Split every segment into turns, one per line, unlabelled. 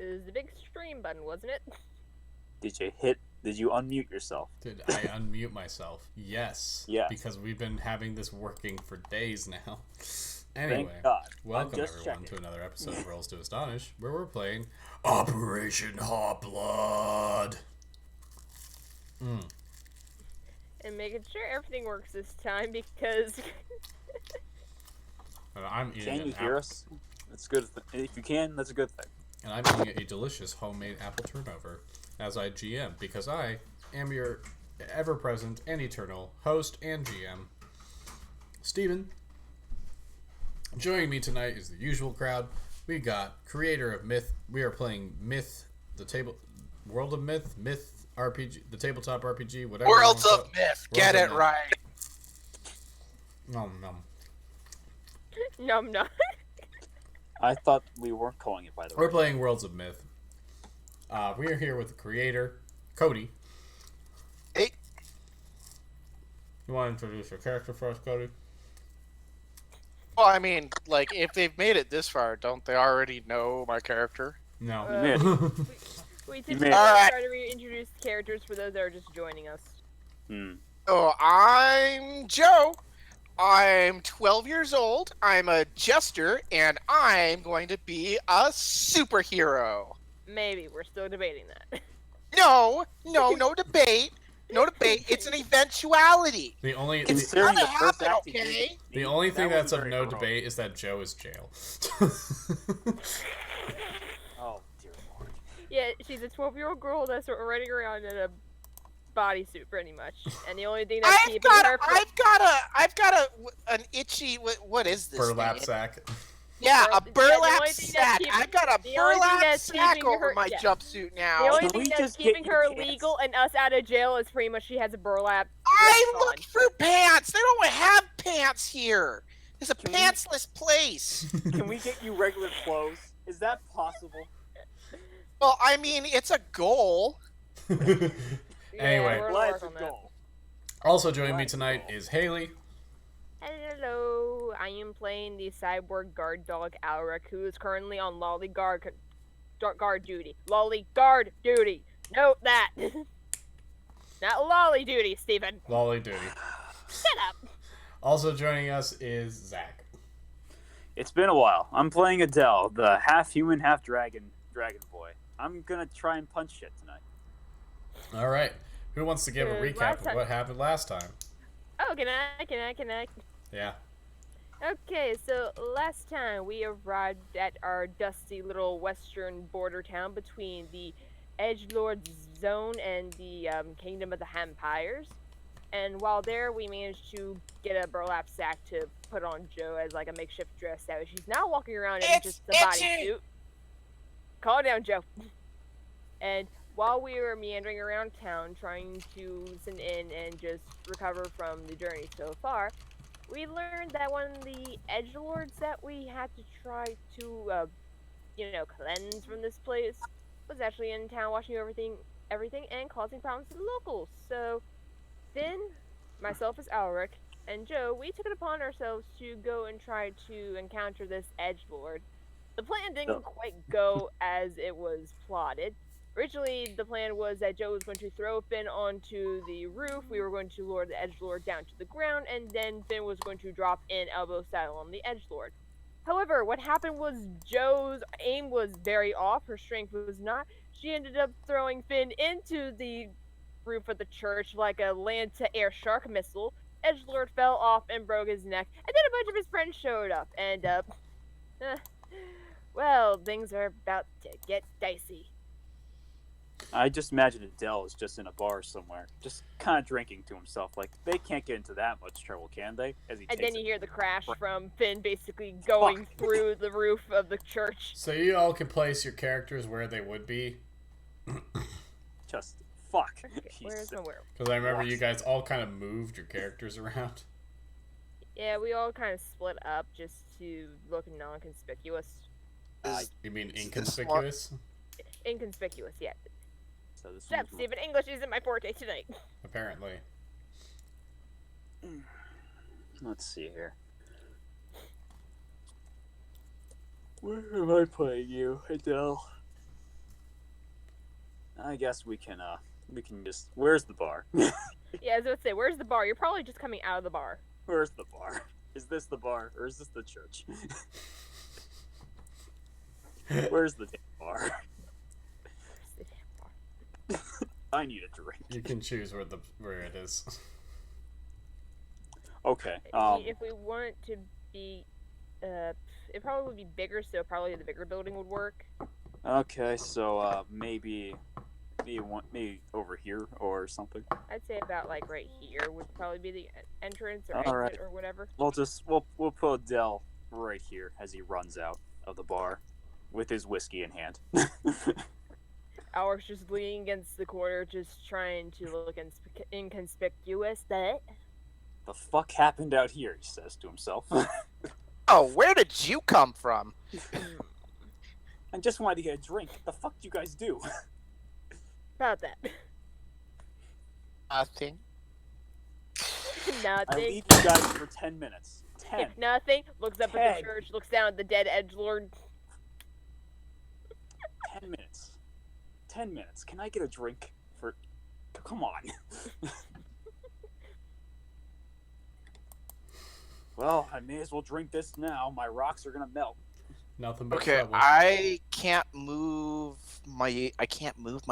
It was the big stream button, wasn't it?
Did you unmute yourself?
Did I unmute myself? Yes.
Yes.
Because we've been having this working for days now. Anyway,
Thank God.
welcome everyone to another episode of Rolls to Astonish, where we're playing Operation Hotblood.
And making sure everything works this time because...
I'm eating
Can you hear us? That's good. If you can, that's a good thing.
And I'm eating a delicious homemade apple turnover as I GM, because I am your ever-present and eternal host and GM, Steven. Joining me tonight is the usual crowd. We got creator of Myth. We are playing Myth, World of Myth, Myth RPG, the tabletop RPG, whatever.
Worlds of Myth. Get it right.
Nom nom.
Num num.
I thought we weren't calling it, by the way.
We're playing Worlds of Myth. We are here with the creator, Cody.
Hey.
You want to introduce your character for us, Cody?
Well, I mean, like, if they've made it this far, don't they already know my character?
No.
We typically
Alright.
try to reintroduce characters for those that are just joining us.
So, I'm Joe. I'm 12 years old. I'm a jester, and I'm going to be a superhero.
Maybe. We're still debating that.
No debate. No debate. It's an eventuality.
The only
It's
Considering
gonna
the first
happen,
act he did,
okay?
The only thing
That was
that's of
very
no
heroic.
debate is that Joe is jail.
Oh, dear Lord.
Yeah, she's a 12-year-old girl that's running around in a bodysuit, pretty much. And the only thing that's
I've
keeping her from...
got an itchy. What is this?
Burlap
thing?
sack.
Yeah,
Well,
a
the
burlap
only thing that's
sack.
keeping-
I've got a
the only thing
burlap
that's
sack
keeping
over
her-
my
yeah.
jumpsuit
The
now.
only
Can
thing
we
that's
just get
keeping
you
her
pants?
illegal and us out of jail is pretty much she has a burlap.
I
dress on.
looked for pants. They don't have pants here. It's a
Can we-
pantsless place.
Can we get you regular clothes? Is that possible?
Well, I mean, it's a goal.
Anyway,
Yeah, we're
Let's
working on that.
go.
also joining me tonight is Haley.
Hello, I am playing the cyborg guard dog Alric, who is currently on lolly guard duty. Lolly guard duty. Note that. Not lolly duty, Stephen.
Lolly Duty.
Shut up.
Also joining us is Zach.
It's been a while. I'm playing Adele, the half-human, half-dragon boy. I'm gonna try and punch shit tonight.
All right. Who wants to give a
Good.
recap
Last
of
time-
what happened last time?
Oh, can I?
Yeah.
Okay, so last time we arrived at our dusty little western border town between the edgelord zone and the kingdom of the vampires. And while there, we managed to get a burlap sack to put on Joe as like a makeshift dress. So she's now walking around in
It's
just a
itchy!
bodysuit. Calm down, Joe. And while we were meandering around town trying to listen in and just recover from the journey so far, we learned that one of the edgelords that we had to try to, cleanse from this place was actually in town watching everything and causing problems to the locals. So Finn, myself as Alric, and Joe, we took it upon ourselves to go and try to encounter this edgelord. The plan didn't quite go as it was plotted. Originally, the plan was that Joe was going to throw Finn onto the roof, we were going to lure the edgelord down to the ground, and then Finn was going to drop in elbow style on the edgelord. However, what happened was Joe's aim was very off, her strength was not. She ended up throwing Finn into the roof of the church like a land-to-air shark missile. Edgelord fell off and broke his neck, and then a bunch of his friends showed up, and, well, things are about to get dicey.
I just imagine Adele is just in a bar somewhere, just kind of drinking to himself. Like, they can't get into that much trouble, can they? As he
And
takes
then you
it.
hear the crash from Finn basically going through the roof of the church.
So you all can place your characters where they would be.
Just fuck.
Okay,
He's
where's my werewolf?
Because I remember you guys all kind of moved your characters around.
Yeah, we all kind of split up just to look non-conspicuous.
You mean
Is this
inconspicuous?
Inconspicuous, yeah.
So this
Step,
one's-
Stephen, English isn't my forte tonight.
Apparently.
Let's see here. Where am I playing you, Adele? I guess we can just. Where's the bar?
Yeah, I was about to say, where's the bar? You're probably just coming out of the bar.
Where's the bar? Is this the bar or is this the church? Where's the damn bar?
Where's the damn bar?
I need a drink.
You can choose where it is.
Okay.
If we want it to be, it probably would be bigger, so probably the bigger building would work.
Okay. So maybe over here or something.
I'd say about like right here would probably be the entrance or
All
exit
right.
or whatever.
We'll put Dell right here as he runs out of the bar with his whiskey in hand.
Alex just leaning against the corner, just trying to look inconspicuous. That
The fuck happened out here? He says to himself.
Oh, where did you come from?
I just wanted to get a drink. The fuck do you guys do?
about that.
Nothing.
I
Nothing.
leave you guys for 10 minutes. 10.
Nothing. Looks up at
10.
the church. Looks down at the dead edgelord.
10 minutes. 10 minutes. Can I get a drink for... Come on. Well, I may as well drink this now. My rocks are gonna melt.
Nothing but
Okay,
trouble.
I can't move my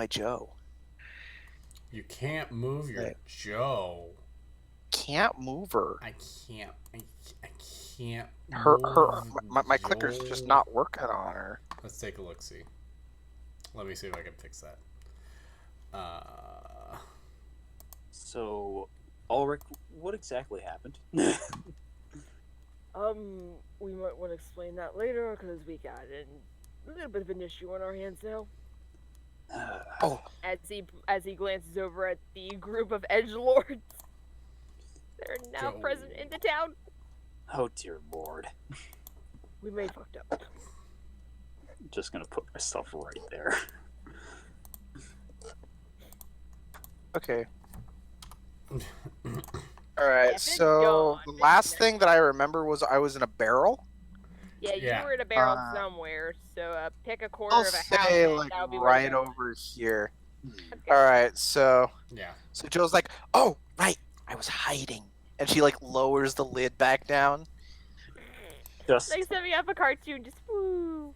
Joe.
You can't move your
Right.
Joe.
Can't move her.
I can't. I can't.
My clicker's just not working on her.
Let's take a look. See. Let me see if I can fix that.
So, Ulrich, what exactly happened?
We might want to explain that later because we got a little bit of an issue on our hands now.
Oh,
As he glances over at the group of edgelords that are now
Joe.
present in the town,
Oh, dear Lord.
we may fucked up.
I'm just gonna put myself right there.
okay. All right.
Yeah,
So
it's
the
gone.
last thing that I remember was I was in a barrel.
Yeah,
Yeah.
you were in a barrel
Uh,
somewhere, so pick a corner
I'll
of a house.
say
and
like
that'll be
right
where
over here.
Okay.
All right. So
Yeah.
Joe's like, "Oh, right. I was hiding," and she like lowers the lid back down.
Just
Like setting up a cartoon, just woo.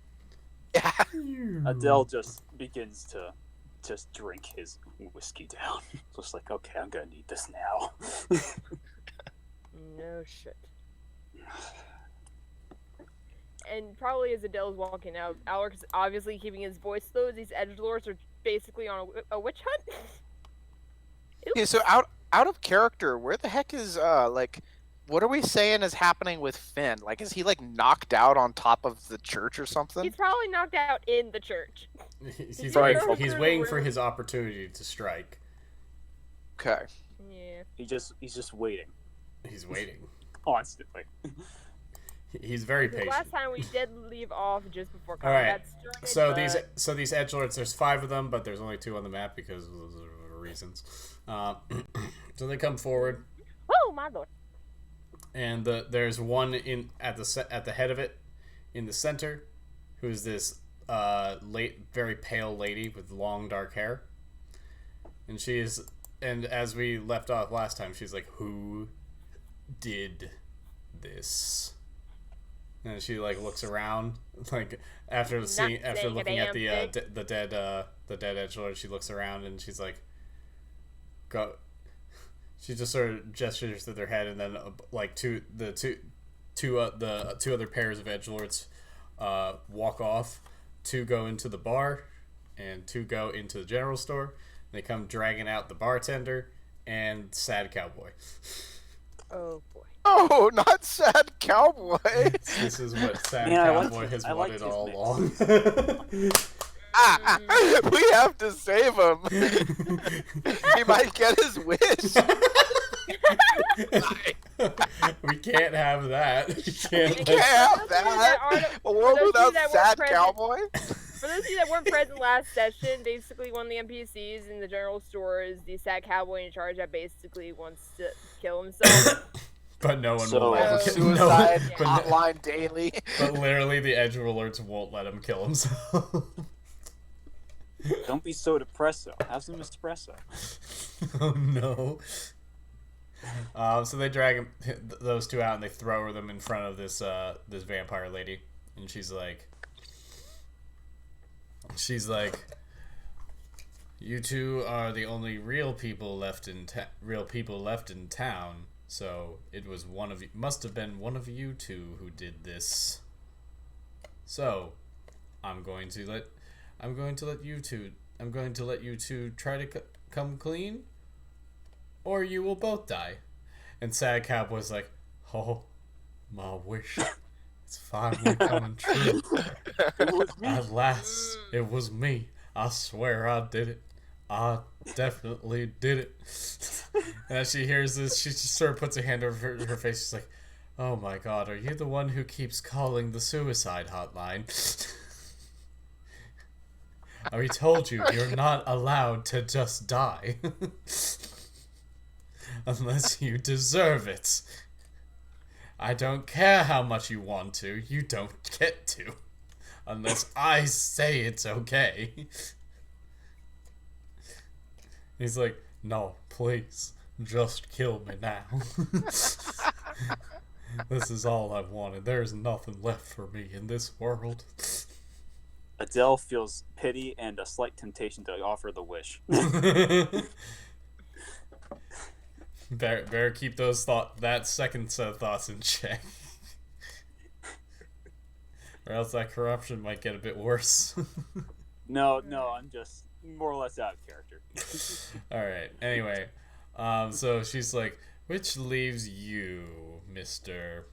Yeah.
Adele just begins to just drink his whiskey down. Just like, okay, I'm gonna need this now.
No shit. And probably as Adele's walking out, Alex is obviously keeping his voice low. These edgelords are basically on a witch hunt.
Okay. So out of character, where the heck is like, what are we saying is happening with Finn? Like, is he like knocked out on top of the church or something?
He's probably knocked out in the church.
He's
Right.
waiting for his opportunity to strike.
Okay.
Yeah.
He's just waiting
He's waiting.
constantly.
He's very
The
patient.
last time we did leave off just before
All right.
combat started.
So
but
these edgelords, there's 5 of them, but there's only 2 on the map because of reasons. So they come forward,
oh my lord.
and there's one at the head of it, in the center, who's this very pale lady with long dark hair, and as we left off last time, she's like, "Who did this?" And she like looks around, like after
saying
looking
a
at the
damn
the dead edgelord, she looks around and she's like, "Go." She just sort of gestures with her head, and then like the two other pairs of edgelords walk off. 2 go into the bar, and 2 go into the general store. They come dragging out the bartender and Sad Cowboy.
Oh boy.
Oh, not sad cowboy.
This is what Sad
Yeah, I
Cowboy
liked
has
I liked
wanted
his
all
mix.
along.
We have to save him. He might get his wish.
We can't have that. We can't
Can't have
For those of you that
that.
aren't-
A world
for those of you
without
that weren't
sad
present-
cowboy.
For those of you that weren't present last session, basically one of the NPCs in the general store is the sad cowboy in charge that basically wants to kill himself.
But no one
So-
will let him kill
Suicide
but,
hotline daily.
but literally the edgelords won't let him kill himself.
Don't be so depresso. Have some espresso.
Oh no. So they drag those two out and they throw them in front of this this vampire lady, and she's like, "You two are the only real people left in town. So it was must have been one of you two who did this. So I'm going to let you two try to come clean, or you will both die." And Sad Cowboy's like, "Oh, my wish, it's finally coming true.
It was me.
At last, it was me. I swear I did it. I definitely did it." And as she hears this, she just sort of puts her hand over her face. She's like, "Oh my God, are you the one who keeps calling the suicide hotline?" "We told you, you're not allowed to just die. Unless you deserve it. I don't care how much you want to, you don't get to. Unless I say it's okay." He's like, "No, please, just kill me now. This is all I wanted. There's nothing left for me in this world."
Adele feels pity and a slight temptation to offer the wish.
Better keep that second set of thoughts in check. Or else that corruption might get a bit worse.
No, I'm just more or less out of character.
Alright, anyway. So she's like, "Which leaves you, Mr.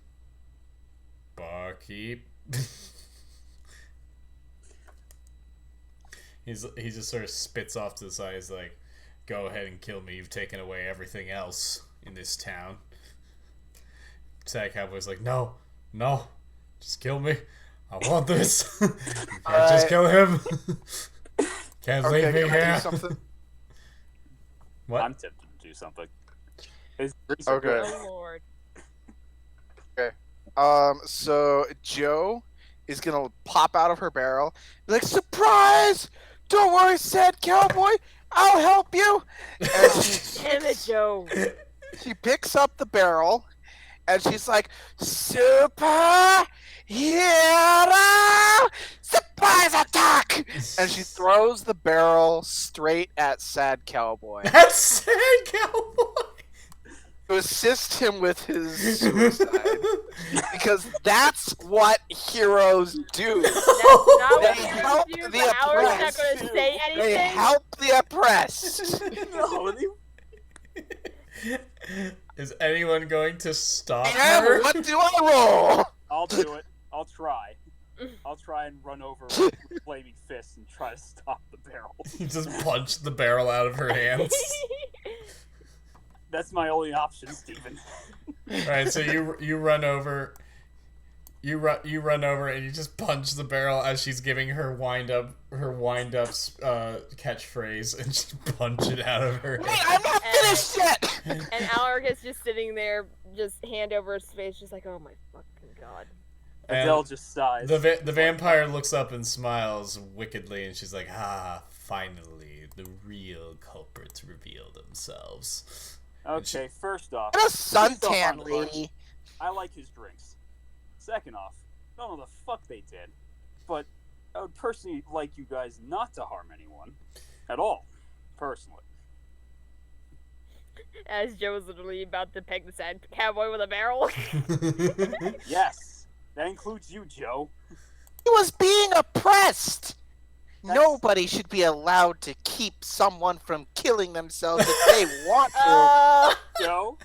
Barkeep?" He just sort of spits off to the side. He's like, "Go ahead and kill me. You've taken away everything else in this town." Sad Cowboy's like, No, just kill me. I want this. You can't just kill him. Can't leave me
can I do
here."
something?
What?
I'm tempted to do something. His drinks
Okay.
are good.
Oh Lord.
So Joe is gonna pop out of her barrel, be like, "Surprise! Don't worry, Sad Cowboy. I'll help you." And
Damn it, Joe.
she picks up the barrel, and she's like, "Super hero! Surprise attack!" And she throws the barrel straight at Sad Cowboy
That's Sad Cowboy.
to assist him with his suicide. Because that's what heroes do.
That's not what
They
heroes
help
do,
the
but Howard's not
oppressed.
going to say
They
anything.
help the oppressed.
No,
Is anyone going to stop
And
her?
what do I roll?
I'll do it. I'll try. I'll try and run over with flaming fists and try to stop the barrel.
You just punch the barrel out of her hands.
That's my only option, Steven.
Alright, so you run over. You run over and you just punch the barrel as she's giving her wind up catchphrase, and just punch it out of her
Wait,
hand.
I'm not finished yet.
And Alaric is just sitting there, just hand over his face, just like, oh my fucking god.
Adele just sighs.
The vampire looks up and smiles wickedly, and she's like, "Ah, finally, the real culprits reveal themselves."
Okay, first off,
What a
first off
suntan
on the bar,
lady.
I like his drinks. Second off, I don't know the fuck they did, but I would personally like you guys not to harm anyone at all, personally.
As Joe is literally about to peg the Sad Cowboy with a barrel.
Yes, that includes you, Joe.
He was being oppressed.
That's-
Nobody should be allowed to keep someone from killing themselves if they want to.
Joe,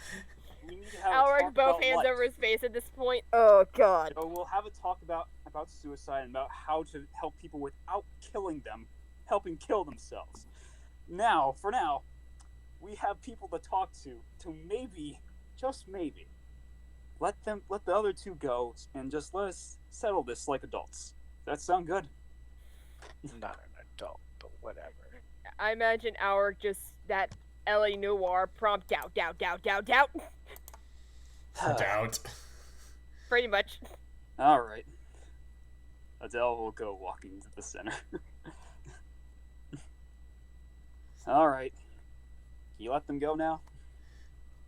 we need to have a
Alaric
talk
both
about
hands
life.
over his face at this point. Oh god.
So we'll have a talk about suicide and about how to help people without killing them, helping kill themselves. Now, for now, we have people to talk to maybe, just maybe, let the other two go and just let us settle this like adults. Does that sound good?
Not an adult, but whatever.
I imagine Alaric just that L.A. Noir prompt doubt.
Doubt.
Pretty much.
All right. Adele will go walking to the center. All right. Can you let them go now?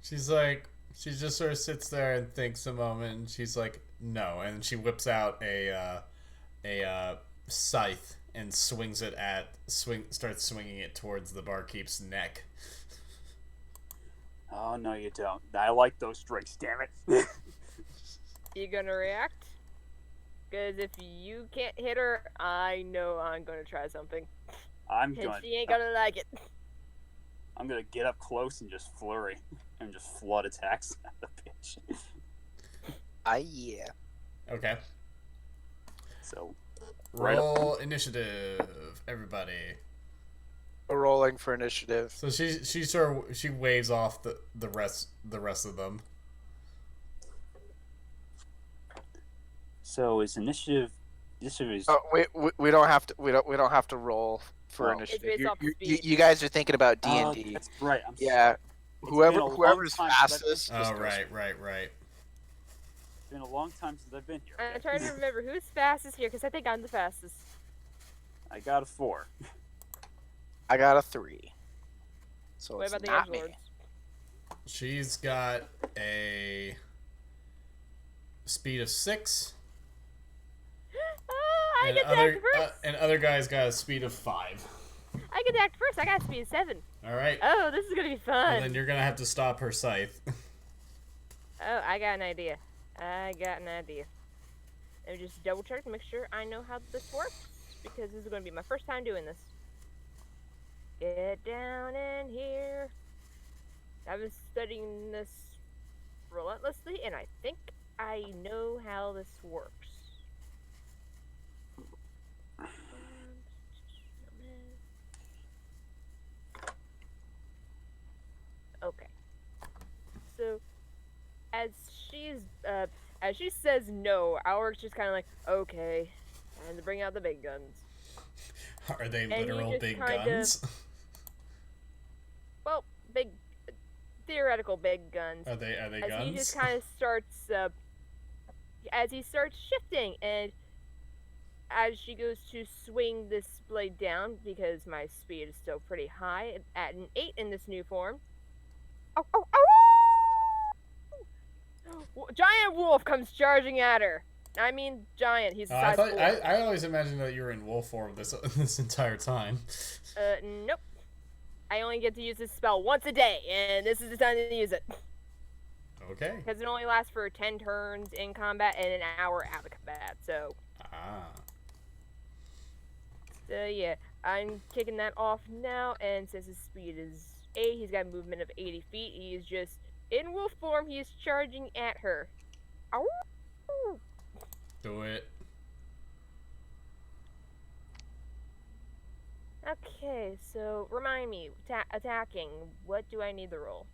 She's like, she just sort of sits there and thinks a moment, and she's like, no, and she whips out a scythe and starts swinging it towards the barkeep's neck.
Oh, no, you don't. I like those strikes, damn it.
You gonna react? Because if you can't hit her, I know I'm gonna try something.
I'm
And
gonna.
she ain't gonna like it.
I'm gonna get up close and just flurry and just flood attacks at the bitch.
Yeah.
Okay.
So
Roll initiative, everybody.
Rolling for initiative.
So she waves off the rest of them.
So is initiative is
Oh, we don't have to roll for
Oh.
initiative.
It's based off speed.
You guys are thinking about D&D.
That's right. I'm
Yeah.
sorry. It's been a long
Whoever's
time since
fastest.
Oh,
just goes.
right.
It's been a long time since I've been here.
I'm trying to remember who's fastest here, because I think I'm the fastest.
I got a 4.
I got a 3. So
What
it's
about the
not me.
edgelords?
She's got a speed of 6.
Oh, I
And
get to act first.
and other guys got a speed of 5.
I get to act first. I got speed 7.
All right.
Oh, this is gonna be
And
fun.
then you're gonna have to stop her scythe.
Oh, I got an idea. Let me just double check to make sure I know how this works, because this is going to be my first time doing this. Get down in here. I've been studying this relentlessly, and I think I know how this works. Okay. So, as she says no, Alric's just kind of like, okay, and to bring out the big guns.
Are they
you
literal
just
big
kinda-
guns?
Well, big, theoretical big guns.
Are they
As
guns?
he just kind of starts, as he starts shifting, and as she goes to swing this blade down, because my speed is still pretty high, at an 8 in this new form. Oh, oh, oh! Giant wolf comes charging at her. I mean, giant. He's
I
size
thought
4.
I always imagined that you were in wolf form this entire time.
Nope. I only get to use this spell once a day, and this is the time to use it.
Okay.
Because it only lasts for 10 turns in combat and an hour out of combat, so... So yeah, I'm kicking that off now, and since his speed is 8, he's got a movement of 80 feet. He is just, in wolf form, he is charging at her. Ow!
Do it.
Okay, so remind me, attacking, what do I need to roll?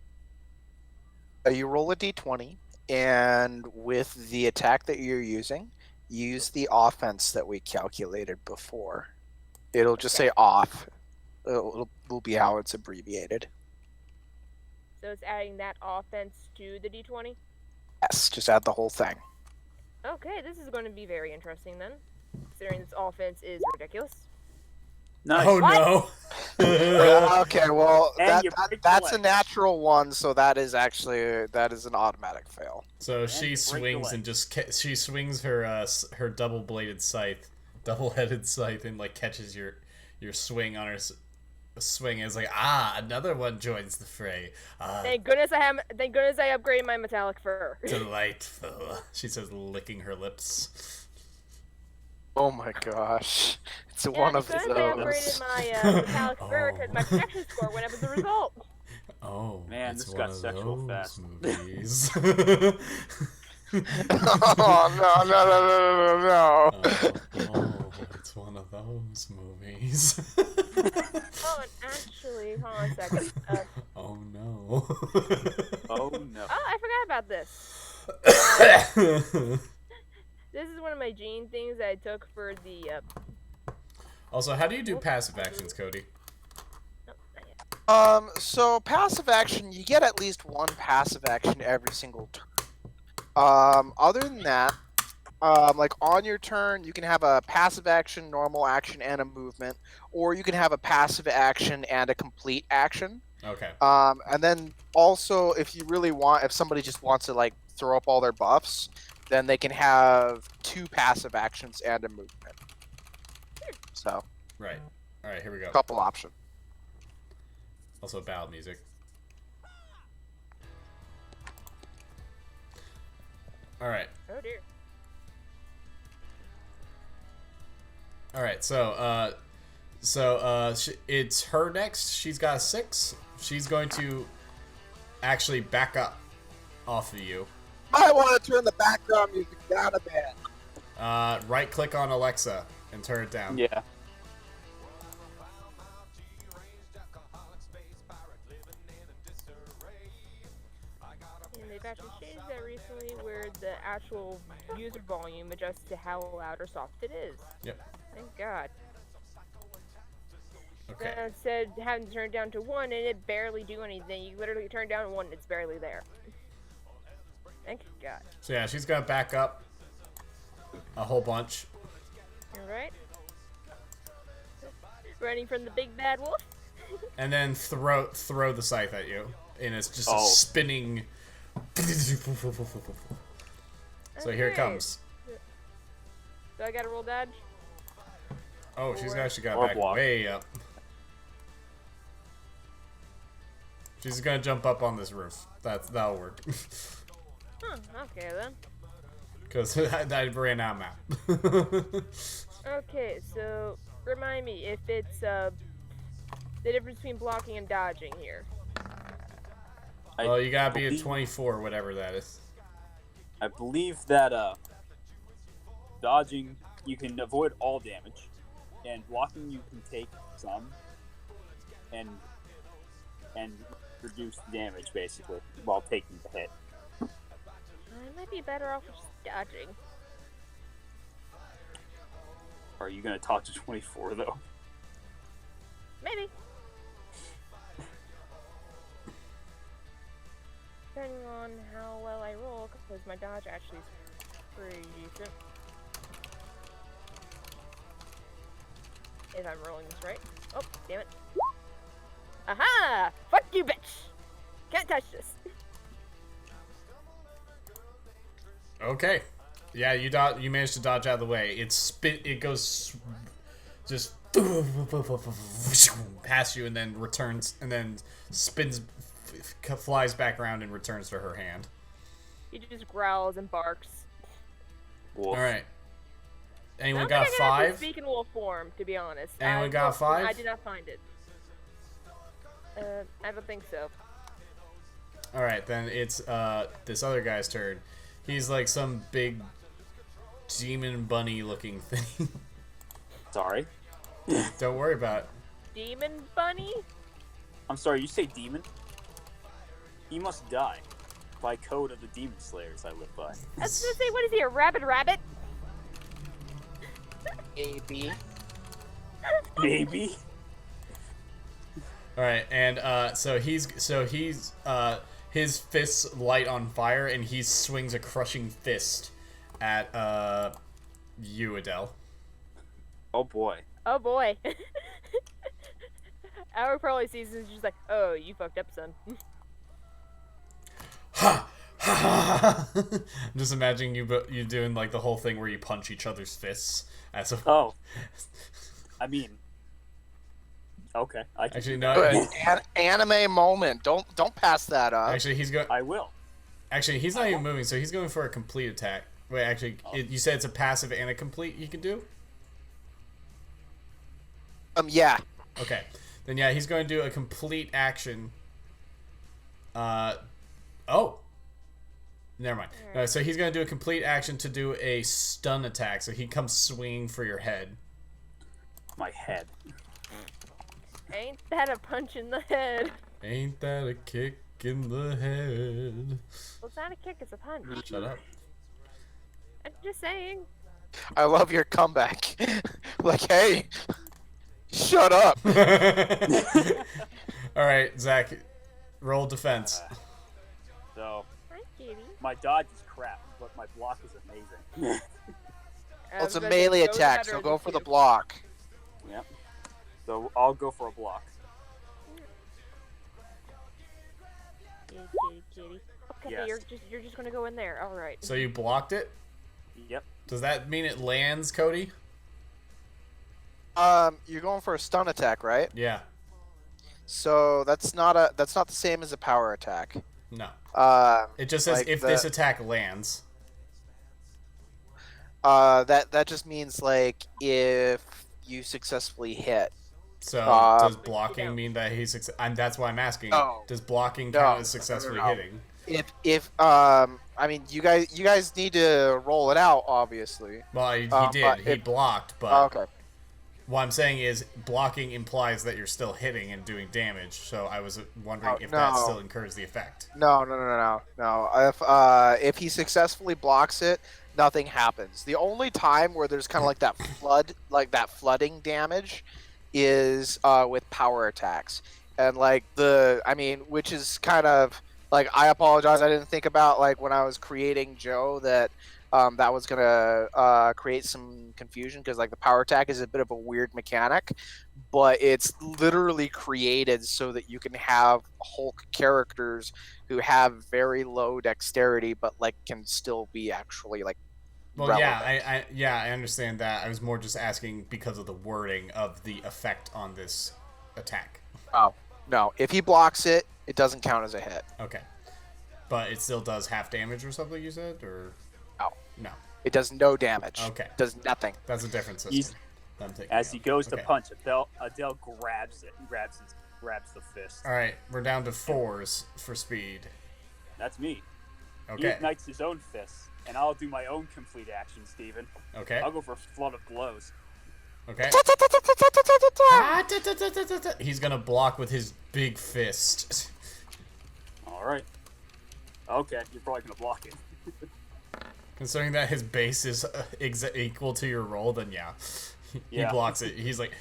You roll a d20, and with the attack that you're using, use the offense that we calculated before. It'll just say off. It'll be how it's abbreviated.
So it's adding that offense to the d20?
Yes, just add the whole thing.
Okay, this is going to be very interesting then, considering this offense is ridiculous.
Nice.
Oh
What?
no.
Okay, well,
And you break the
that's a
leg.
natural one, so that is an automatic fail.
So she
you break the
swings
leg.
and she swings her double-bladed scythe, double-headed scythe, and like catches your swing on her swing. And it's like, another one joins the fray.
Thank goodness I upgraded my metallic fur.
Delightful. She says, licking her lips.
Oh my gosh, it's
Yeah,
one of
because
those.
I upgraded my metallic fur because my protection score went up as a result.
Oh,
Man,
it's
this
one
got
of
sexual
those
fast.
movies.
Oh no!
Oh, it's one of those movies.
Oh, and actually, hold on a second.
Oh no.
Oh no.
Oh, I forgot about this. This is one of my gene things that I took for the.
Also, how do you do passive actions, Cody?
No, not yet.
So passive action, you get at least one passive action every single turn. Other than that, Like on your turn, you can have a passive action, normal action, and a movement, or you can have a passive action and a complete action.
Okay.
And then also, if you really want, if somebody just wants to like throw up all their buffs, then they can have 2 passive actions and a movement. So,
Right. All right. Here we go.
couple options.
Also ballad music. All right.
Oh dear.
All right. It's her next. She's got a 6. She's going to actually back up off of you.
I want to turn the background music down a bit.
Right click on Alexa and turn it down.
Yeah.
And they've actually changed that recently where the actual user volume adjusts to how loud or soft it is.
Yep.
Thank God.
Okay.
Instead having to turn it down to 1 and it barely do anything. You literally turn down 1 and it's barely there. Thank God.
So yeah, she's gonna back up a whole bunch.
Alright. Running from the big bad wolf.
And then throw the scythe at you, and it's just a
Oh.
spinning. So here it
Okay.
comes.
So I gotta roll dodge.
Oh, she's
Or-
actually got
or
back
block.
way up. She's gonna jump up on this roof. That'll work.
Huh, okay then.
Because I ran out of map.
Okay, so remind me if it's the difference between blocking and dodging here.
Well, you gotta be a
believe-
24, whatever that is.
I believe that dodging you can avoid all damage, and blocking you can take some, and reduce damage basically while taking the hit.
I might be better off just dodging.
Are you gonna talk to 24 though?
Maybe. Depending on how well I roll, because my dodge actually is pretty decent. If I'm rolling this right. Oh, damn it. Aha! Fuck you, bitch! Can't touch this.
Okay. Yeah, you managed to dodge out of the way. It goes just past you and then returns and then spins, flies back around and returns to her hand.
He just growls and barks.
Wolf.
All right. Anyone
I don't
got
think I can actually
5?
speak in wolf form, to be honest.
Anyone got 5?
I did not find it. I don't think so.
All right, then it's this other guy's turn. He's like some big demon bunny looking thing.
Sorry.
Don't worry about it.
Demon bunny?
I'm sorry, you say demon? He must die. By code of the demon slayers I live by.
I was gonna say, what is he, a rabid rabbit?
Maybe.
Maybe.
All right, and so he's his fists light on fire, and he swings a crushing fist at you, Adele.
Oh boy.
Oh boy. Our probably sees this just like, oh, you fucked up, son.
Ha! Ha! Ha! I'm just imagining you doing like the whole thing where you punch each other's fists. As a
Oh. I mean. Okay. I can
actually
do
no.
that.
Anime moment. Don't pass that up.
Actually, he's going.
I will.
Actually, he's not even moving, so he's going for a complete attack. Wait, actually, you said it's a passive and a complete you can do?
Yeah.
Okay. Then yeah, he's going to do a complete action. Oh. Never mind. No, so he's going to do a complete action to do a stun attack. So he comes swinging for your head.
My head.
Ain't that a punch in the head?
Ain't that a kick in the head?
Well, it's not a kick, it's a punch.
Shut up.
I'm just saying.
I love your comeback. Like, hey, shut up.
All right, Zach, roll defense.
So,
Hi, kitty.
my dodge is crap, but My block is amazing.
I
Well, it's
was
a
gonna say,
melee
Joe's
attack,
better
so
at
go
this
for the
too.
block.
Yep. So I'll go for a block.
Kitty. Okay,
Yes.
you're just gonna go in there. All right.
So you blocked it?
Yep.
Does that mean it lands, Cody?
You're going for a stun attack, right?
Yeah.
So that's not the same as a power attack.
No.
Um,
It just says
like
if this attack lands.
that just means like if you successfully hit.
So
Um,
does blocking mean that he's that's why I'm asking.
No.
Does blocking
No.
count as successfully
No.
hitting?
If I mean you guys need to roll it out, obviously.
Well, he
but
did. He blocked, but
Okay.
what I'm saying is blocking implies that you're still hitting and doing damage. So I was wondering if that
no.
still incurs the effect.
No. If he successfully blocks it, nothing happens. The only time where there's kind of like that flooding damage, is with power attacks, and which is kind of like, I apologize, I didn't think about like when I was creating Joe that that was gonna create some confusion, because like the power attack is a bit of a weird mechanic, but it's literally created so that you can have Hulk characters who have very low dexterity but like can still be actually like
Well,
relevant.
I understand that. I was more just asking because of the wording of the effect on this attack.
Oh no, if he blocks it, it doesn't count as a hit.
Okay, but it still does half damage or something. You said, or no?
It does no damage.
Okay.
It does nothing.
That's a different system. I'm taking
As he goes
Okay.
to punch, Adele grabs it, grabs the fist.
All right, we're down to 4s for speed.
That's me. He
Okay.
ignites his own fist, and I'll do my own complete action, Steven.
Okay.
I'll go for a flood of blows.
Okay. He's gonna block with his big fist.
All right. Okay, you're probably gonna block it.
Considering that his base is equal to your roll, then yeah. He
Yeah.
blocks it. He's like,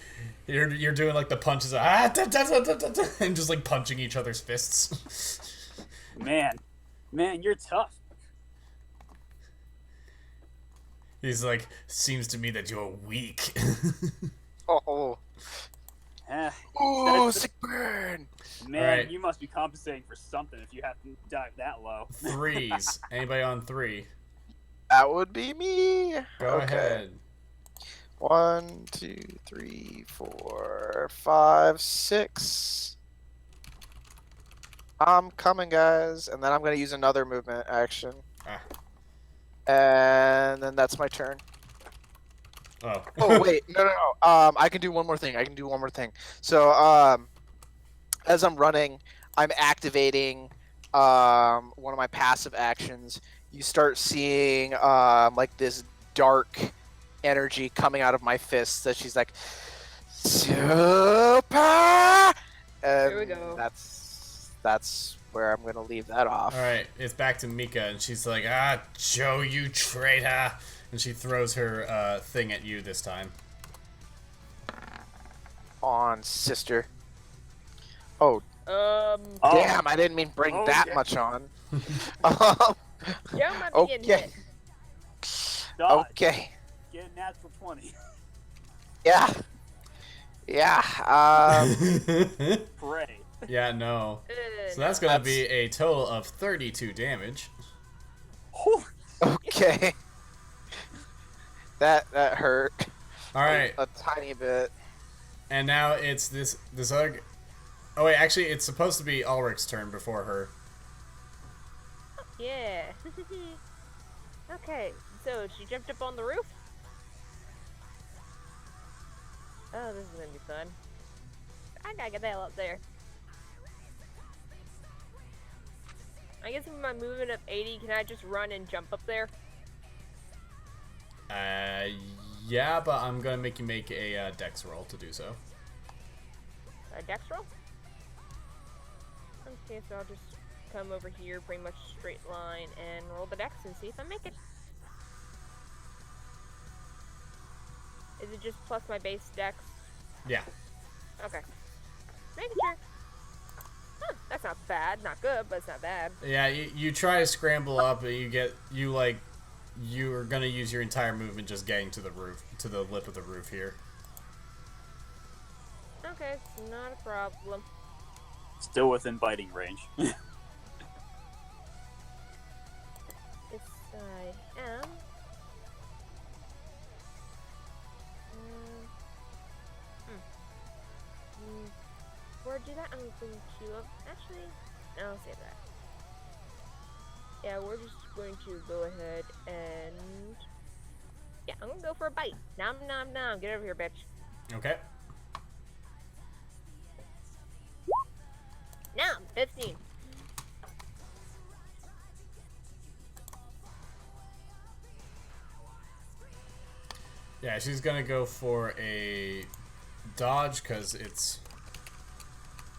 you're doing like the punches, and just like punching each other's fists.
Man, you're tough.
He's like, seems to me that you're weak.
Oh.
Eh,
Ooh, sick burn.
man,
Alright.
you must be compensating for something if you have to dive that low.
3s. Anybody on 3?
That would be me.
Go ahead.
1, 2, 3, 4, 5, 6. I'm coming, guys, and then I'm gonna use another movement action,
Ah.
and then that's my turn.
Oh.
Oh wait, no. I can do one more thing. So, as I'm running, I'm activating one of my passive actions. You start seeing like this dark energy coming out of my fists. That she's like, super. And
Here we go.
That's where I'm gonna leave that off.
All right, it's back to Mika, and she's like, Joe, you traitor. And she throws her thing at you this time.
On, sister. Oh,
Oh,
damn! I didn't mean bring that
Okay.
much on.
Joe might be getting
Okay.
hit.
dodge.
Okay.
Get a natural 20.
Yeah.
Pray.
Yeah, no. So that's gonna be a total of 32 damage.
Okay. That hurt.
All right,
A tiny bit.
and now it's this other. Oh wait, actually, it's supposed to be Ulrich's turn before her.
Yeah. Okay, so she jumped up on the roof. Oh, this is gonna be fun. I gotta get the hell up there. I guess if I'm moving up 80, can I just run and jump up there?
Yeah, but I'm gonna make you make a dex roll to do so.
A dex roll? Okay, so I'll just come over here, pretty much straight line, and roll the dex and see if I make it. Is it just plus my base dex?
Yeah.
Okay. Making sure. Huh, that's not bad. Not good, but it's not bad.
Yeah, you try to scramble up, and you you are gonna use your entire movement just getting to the roof, to the lip of the roof here.
Okay, it's not a problem.
Still within biting range.
Yes, I am. Before I do that, I'm going to actually, no, I'll save that. Yeah, we're just going to go ahead and I'm gonna go for a bite. Nom nom nom. Get over here, bitch.
Okay.
Nom. 15.
Yeah, she's gonna go for a dodge because it's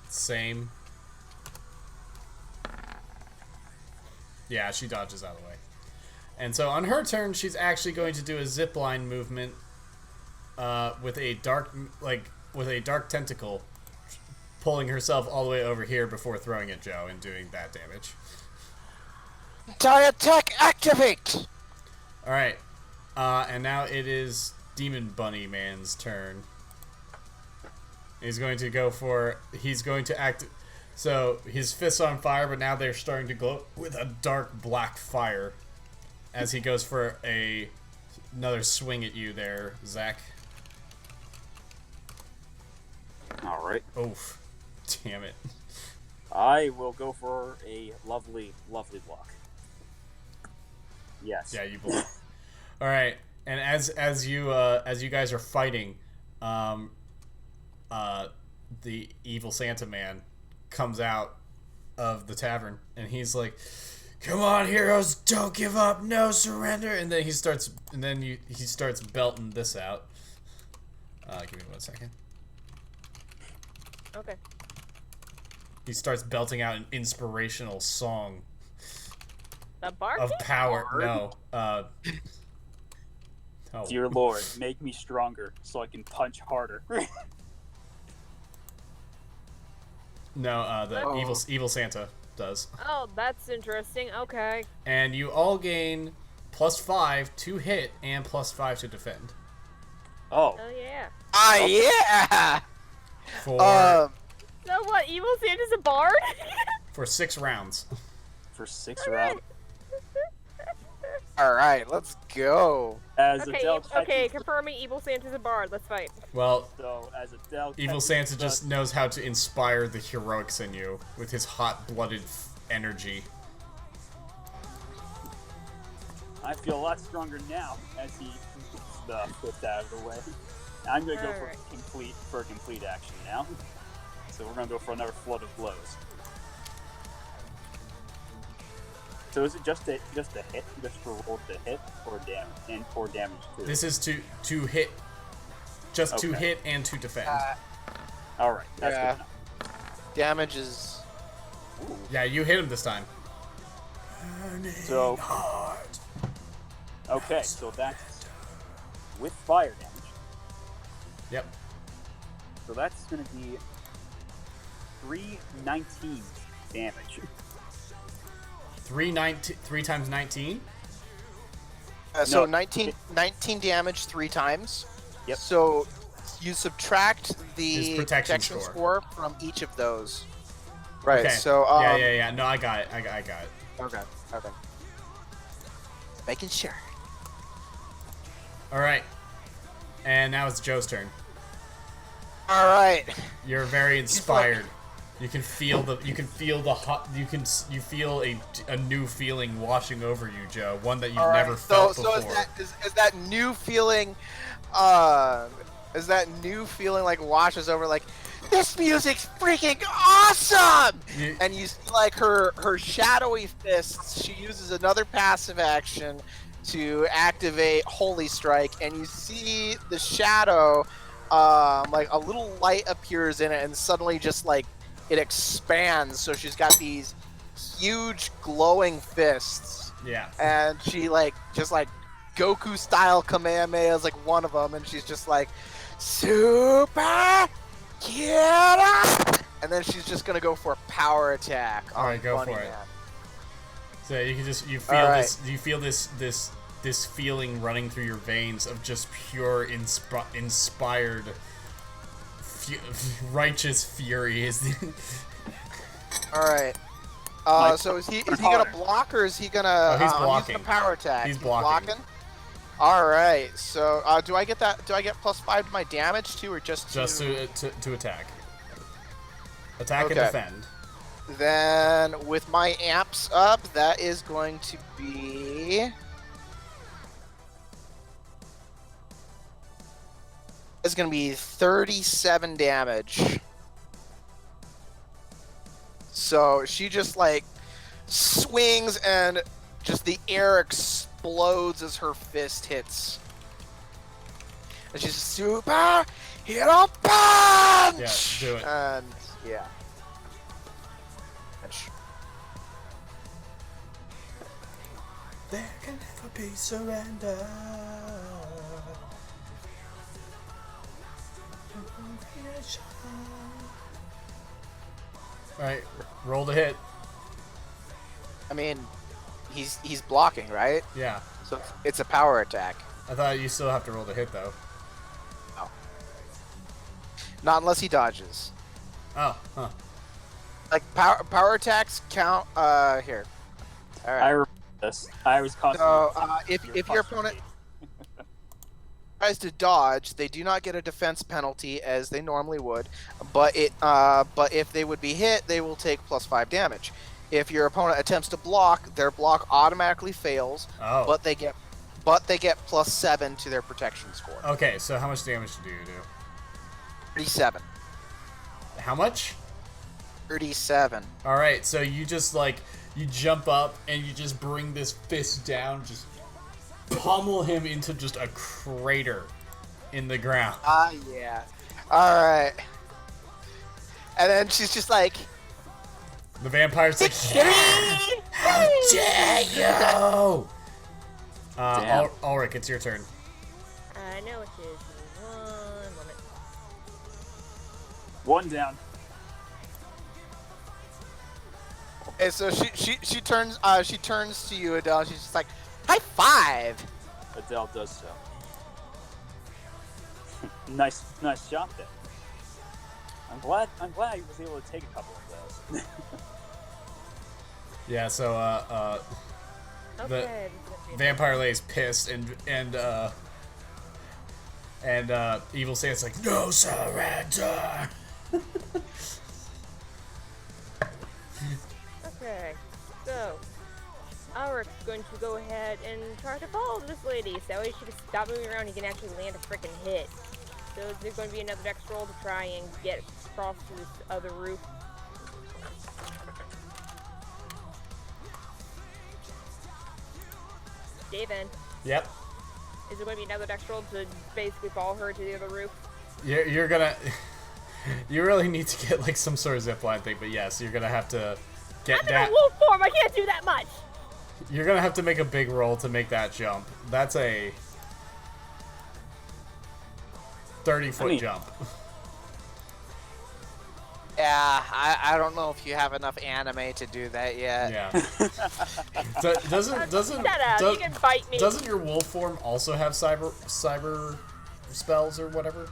same. Yeah, she dodges out of the way. And so on her turn, she's actually going to do a zipline movement with a dark tentacle, pulling herself all the way over here before throwing at Joe and doing that damage.
Die attack activate!
Alright. And now it is Demon Bunny Man's turn. He's going to act. So his fists on fire, but now they're starting to glow with a dark black fire as he goes for another swing at you there, Zach.
All right.
Oof. Damn it.
I will go for a lovely, lovely block. Yes.
Yeah, you block. All right. And as you guys are fighting, the evil Santa man comes out of the tavern and he's like, "Come on, heroes, don't give up, no surrender." And then he starts belting this out. Give me 1 second.
Okay.
He starts belting out an inspirational song
The bard.
of power. No. Oh.
Dear Lord, make me stronger so I can punch harder.
No, the evil Santa does.
Oh, that's interesting. Okay.
And you all gain +5 to hit and +5 to defend.
Oh.
Oh yeah.
Ah, yeah!
For
So what? Evil Santa's a bard?
for 6 rounds.
For 6 rounds.
Alright, let's go.
As
Okay,
Adele catches
confirming Evil Santa's a bard. Let's fight.
Well,
so as Adele
evil
catches
Santa
the-
just knows how to inspire the heroics in you with his hot-blooded energy.
I feel a lot stronger now as he gets the fist out of the way. I'm gonna go
Alright.
for a complete action now. So we're gonna go for another flood of blows. So is it just a hit, just for roll to hit, or damage too?
This is to hit, just to
Okay.
hit and to defend.
All right, that's
Yeah.
good enough.
Damage is...
Yeah, you hit him this time.
So okay, so that's with fire damage.
Yep.
So that's gonna be 319 damage.
3 times 19.
so
No.
19 damage 3 times.
Yep.
So you subtract
His
the
protection
score from each of those. Right,
Okay.
so...
Yeah. No, I got it. I got it.
Okay. Making sure.
All right. And now it's Joe's turn.
Alright.
You're very inspired. You can feel the hot. You feel a new feeling washing over you, Joe. One that you've never felt before.
So is that new feeling? Is that new feeling like washes over? Like, this music's freaking awesome! And you see like her shadowy fists. She uses another passive action to activate Holy Strike, and you see the shadow. Like a little light appears in it, and suddenly just like it expands. So she's got these huge glowing fists.
Yeah.
And she just Goku style Kamehameha is like one of them, and she's just like super Kira! And then she's just gonna go for a power attack.
All right, go
Bunny
for it.
Man.
So you can just you feel
All right.
this this feeling running through your veins of just pure inspired righteous fury.
All right. So is he gonna block or is he gonna?
He's blocking.
He's gonna power attack.
He's blocking.
All right. So do I get that? Do I get +5 to my damage too, or just
to attack? Attack and
Okay.
defend.
Then with my amps up, that is going to be. It's going to be 37 damage. So she just like swings and just the air explodes as her fist hits. And she's super hero punch!
Yeah, do it.
And yeah.
There can never be surrender. Alright, roll to hit.
I mean, he's blocking, right?
Yeah.
So it's a power attack.
I thought you still have to roll to hit though.
No. Not unless he dodges.
Oh, huh.
Like power attacks count. Here. All right.
I remember this. I was constantly.
So if your opponent tries to dodge, they do not get a defense penalty as they normally would, but if they would be hit, they will take +5 damage. If your opponent attempts to block, their block automatically fails,
Oh.
but they get +7 to their protection score.
Okay, so how much damage do you do?
37.
How much?
37.
Alright, so you just like, you jump up and you just bring this fist down, just pummel him into just a crater in the ground.
Yeah. Alright. And then she's just like,
The vampire's like, yeah! How dare you!
Damn.
Ulrich, it's your turn.
I know it is. One moment.
One down.
and so she turns to you, Adele. She's just like, high five.
Adele does so. nice shot there. I'm glad I was able to take a couple of those.
Yeah, so
Okay.
Vampire Lay's pissed and Evil Santa's like, no surrender.
Okay. So, Ulrich's going to go ahead and try to follow this lady, so that way she can stop moving around and he can actually land a freaking hit. So there's going to be another dex roll to try and get across to this other roof. David,
Yep.
is it going to be another dex roll to basically follow her to the other roof?
You're gonna you really need to get like some sort of zipline thing, but yes, you're gonna have to get
I'm in
down.
a wolf form, I can't do that much!
You're gonna have to make a big roll to make that jump. That's a 30-foot jump.
Yeah, I don't know if you have enough anime to do that yet.
Yeah. Doesn't
Shut up, you can bite me.
doesn't your wolf form also have cyber spells or whatever?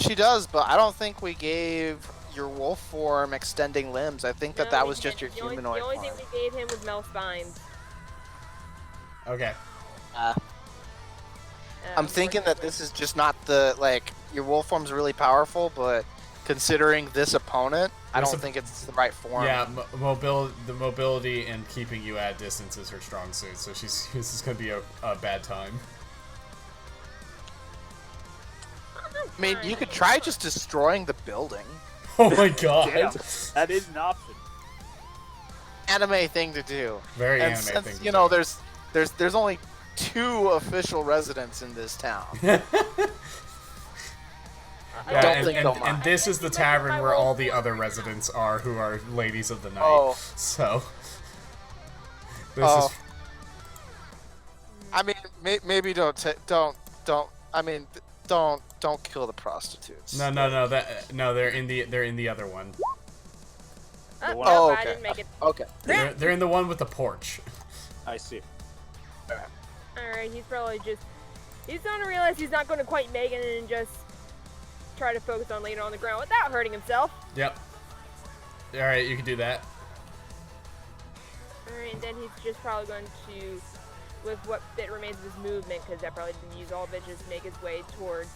She does, but I don't think we gave your wolf form extending limbs. I think that
No, we
was just your
didn't.
humanoid
The only
form.
thing we gave him was Mel Spines.
Okay.
I'm thinking that this is just not the, like, your wolf form's really powerful, but considering this opponent, I don't think it's the right form.
Yeah, the mobility and keeping you at distance is her strong suit, so this is gonna be a bad time.
I mean, you could try just destroying the building.
Oh my god.
Damn, that is an option.
Anime thing to do.
Very
And
anime
since,
thing to
you know,
do.
there's only 2 official residents in this town.
Yeah,
don't think they'll
and
mind.
this is the tavern where all the other residents are, who are ladies of the night.
Oh.
So this
Oh.
is
I mean, maybe don't kill the prostitutes.
no. They're in the other one.
The one-
No,
Oh,
I
okay.
didn't make it.
Okay.
They're in the one with the porch.
I see.
Alright, he's probably just... He's gonna realize he's not gonna quite make it and just try to focus on laying on the ground without hurting himself.
Yep. Alright, you can do that.
Alright, and then he's just probably going to, with what bit remains of his movement, because that probably didn't use all of it, just make his way towards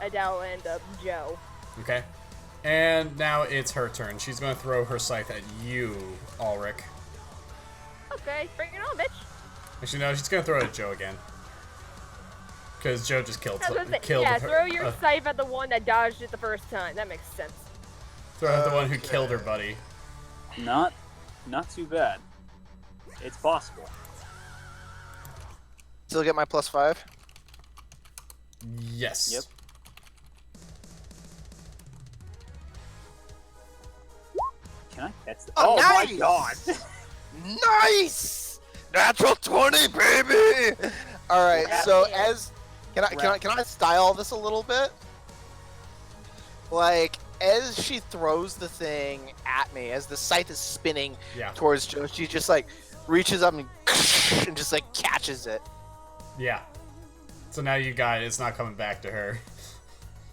Adele and Joe.
Okay. And now it's her turn. She's going to throw her scythe at you, Ulrich.
Okay, bring it on, bitch.
Actually, no, she's going to throw it at Joe again. Because Joe just killed
yeah,
her.
throw your scythe at the one that dodged it the first time. That makes sense.
Throw it at the one who killed her buddy.
Not too bad. It's possible.
Still get my +5?
Yes.
Yep. Can I catch that?
Oh,
my
nice!
god!
Nice! Natural 20, baby! Alright,
Yeah.
so as... Can I style this a little bit? Like, as she throws the thing at me, as the scythe is spinning towards Joe, she just, like, reaches up and just, like, catches it.
Yeah. So now you got it. It's not coming back to her.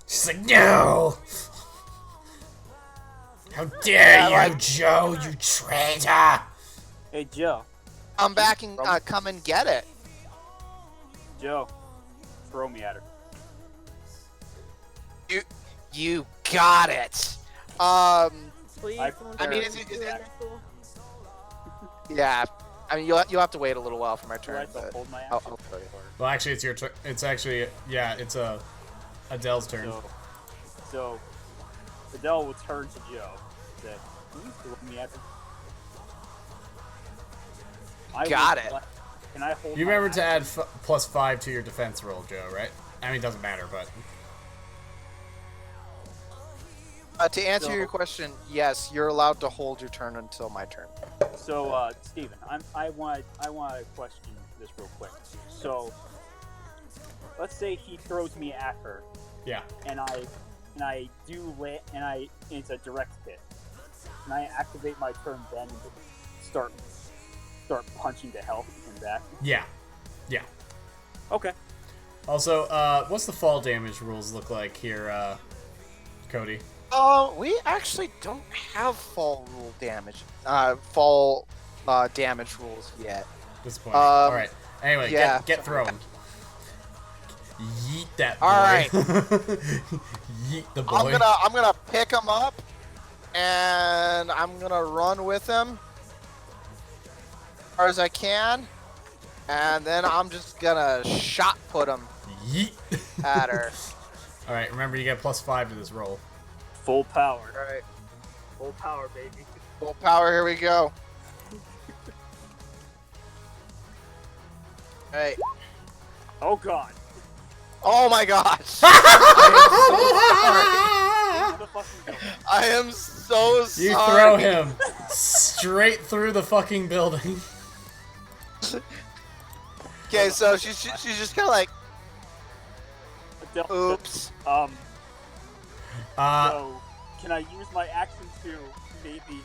She's like, no! How dare you, Joe, you traitor!
Hey, Joe.
I'm back and come and get it.
Joe, throw me at her.
You got it.
Please,
I
mean, yeah. I mean, you'll have to wait a little while for my
Do I
turn.
have to
But
hold my
I'll
action?
throw you.
Well, actually, it's your turn. It's actually, yeah, it's Adele's turn.
So Adele will turn to Joe. Say, "Can you throw me at her?"
Got it.
Can I hold?
You
my
remember to
action?
add +5 to your defense roll, Joe, right? I mean, it doesn't matter, but...
To answer your question, yes, you're allowed to hold your turn until my turn.
So, Steven, I want to question this real quick. So, let's say he throws me at her.
Yeah.
And I do and it's a direct hit. Can I activate my turn then and start punching to health and back?
Yeah. Yeah.
Okay.
Also, what's the fall damage rules look like here, Cody?
We actually don't have fall damage rules yet.
Disappointing. Alright. Anyway,
yeah.
get thrown. Yeet that boy.
Alright.
Yeet the boy.
I'm gonna pick him up and I'm gonna run with him as far as I can, and then I'm just gonna shot put him
Yeet.
at her.
Alright, remember you get +5 to this roll.
Full power.
Alright.
Full power, baby.
Full power, here we go. Alright.
Oh god.
Oh my gosh! I am so sorry.
You throw him straight through the fucking building.
Okay, so she's just kind of like,
Adele,
oops.
So, can I use my action to maybe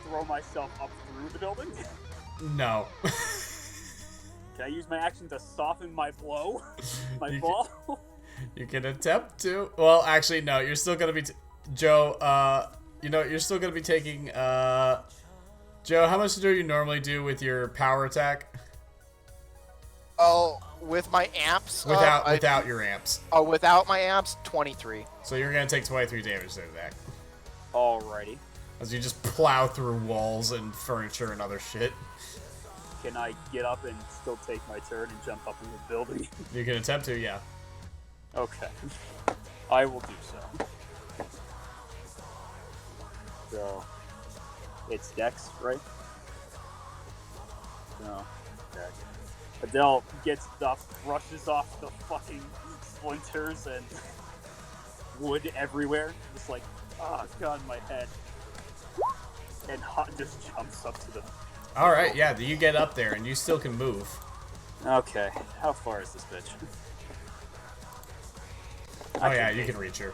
throw myself up through the building?
No.
Can I use my action to soften my blow? My fall?
You can attempt to. Well, actually, no. You're still gonna be Joe. You're still gonna be taking. Joe, how much do you normally do with your power attack?
Oh, with my amps.
Without your amps.
Oh, without my amps, 23.
So you're gonna take 23 damage to that.
Alrighty.
As you just plow through walls and furniture and other shit.
Can I get up and still take my turn and jump up in the building?
You can attempt to, yeah.
Okay. I will do so. So, it's Dex, right? No. Okay. Adele gets up, brushes off the fucking splinters and wood everywhere. Just like, oh god, my head. And Hot just jumps up to the...
Alright, yeah, you get up there and you still can move.
Okay, how far is this bitch?
Oh yeah, you can reach her.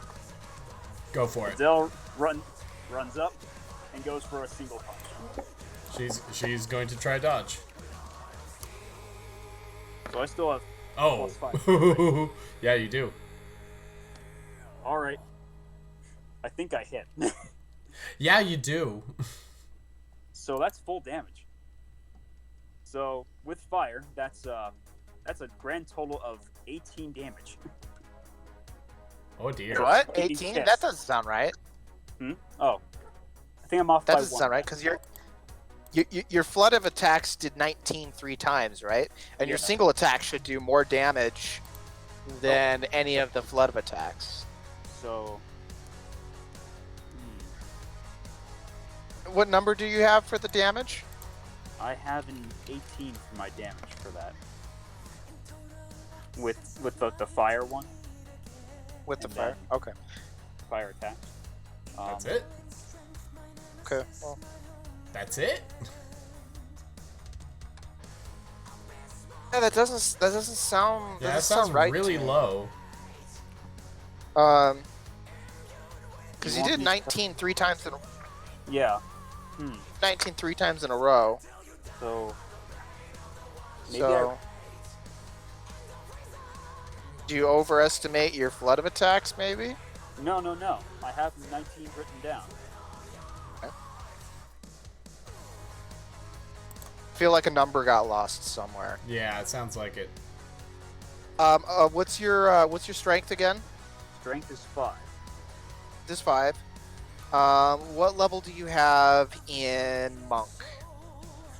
Go for it.
Adele runs up and goes for a single punch.
She's going to try dodge.
So I still have
Oh.
+5.
Yeah, you do.
All right. I think I hit.
Yeah, you do.
So that's full damage. So with fire, that's a grand total of 18 damage.
Oh dear.
What?
Getting
18?
kissed.
That doesn't sound right.
Oh, I think I'm off
That
by
doesn't
one.
sound right because your flood of attacks did 19 3 times, right? And your
Yeah.
single attack should do more damage than any of the flood of attacks.
So,
What number do you have for the damage?
I have an 18 for my damage for that. With the fire one,
With the
And
fire?
then-
Okay.
fire attack.
That's it?
Okay. Well,
That's it?
yeah, that doesn't sound.
Yeah, that
doesn't
sounds
sound right.
really
to me.
low.
Because
You
you
want
did
me to-
19 3 times in
Yeah.
19 3 times in a row.
So maybe
So do you overestimate your flood of attacks? Maybe.
No. I have 19 written down.
Feel like a number got lost somewhere.
Yeah, it sounds like it.
What's your strength again?
Strength is 5.
This 5. What level do you have in monk?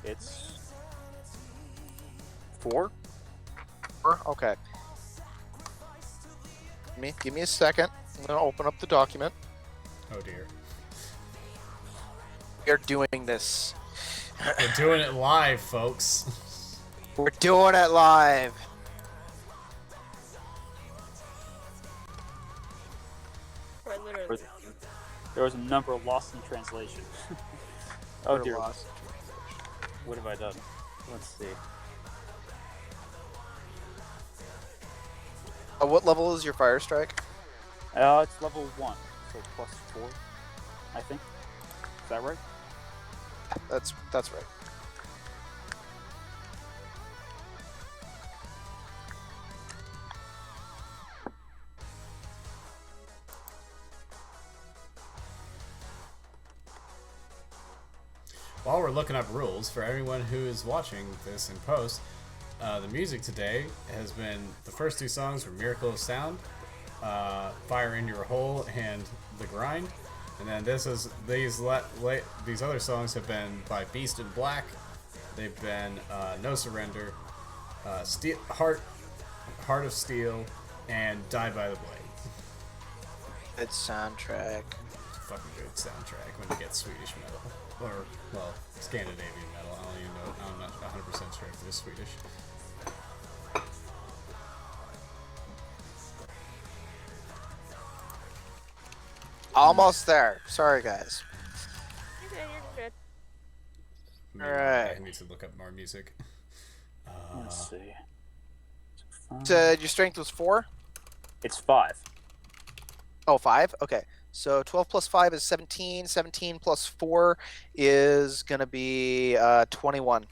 It's 4.
Okay. Give me a second. I'm gonna open up the document.
Oh dear.
We're doing this.
We're doing it live, folks.
We're doing it live.
Quite literally.
There was a number lost in translation. Oh
We're
dear.
lost.
What have I done? Let's see.
What level is your fire strike?
It's level 1, so +4, I think. Is that right?
That's right.
While we're looking up rules, for everyone who is watching this in post, the music today has been, the first 2 songs were Miracle of Sound, Fire in Your Hole, and The Grind. And then these other songs have been by Beast in Black. They've been No Surrender, Heart of Steel, and Die by the Blade.
Good soundtrack.
It's a fucking good soundtrack when you get Swedish metal. Or, well, Scandinavian metal. I don't even know. I'm not 100% sure if it is Swedish.
Almost there. Sorry, guys.
You're good, you're good.
Maybe
Alright.
I need to look up more music.
Let's see.
Your strength was 4?
It's 5.
Oh, 5? Okay. So 12 plus 5 is 17. 17 plus 4 is going to be 21.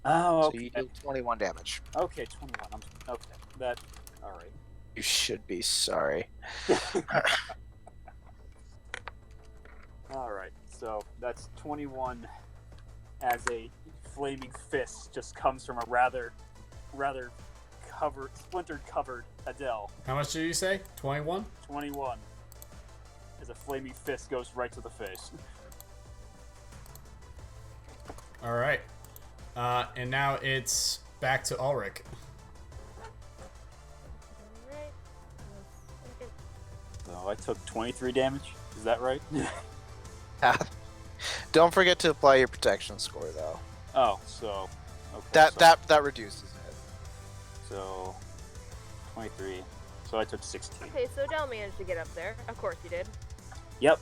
Oh,
So
okay.
you do 21 damage.
Okay, 21. Okay, that. All right.
You should be sorry.
All right. So that's 21. As a flaming fist just comes from a rather splintered covered Adele.
How much did you say? 21?
21. As a flaming fist goes right to the face.
Alright. And now it's back to Ulrich.
Alright.
So I took 23 damage. Is that right?
Don't forget to apply your protection score, though.
Oh, so okay.
That reduces it.
So 23. So I took 16.
Okay, so Dell managed to get up there. Of course he did.
Yep.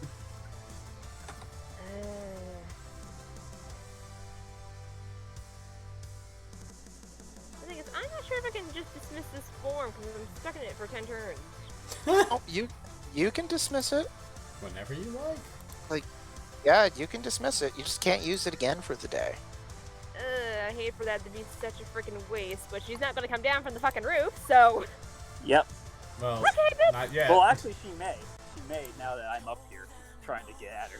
The thing is, I'm not sure if I can just dismiss this form because I'm stuck in it for 10 turns.
Oh, you can dismiss it.
Whenever you like.
Yeah, you can dismiss it. You just can't use it again for the day.
I I hate for that to be such a freaking waste, but she's not gonna come down from the fucking roof, so.
Yep.
Well,
Okay, bitch.
not yet.
Well, actually, she may. She may now that I'm up here trying to get at her.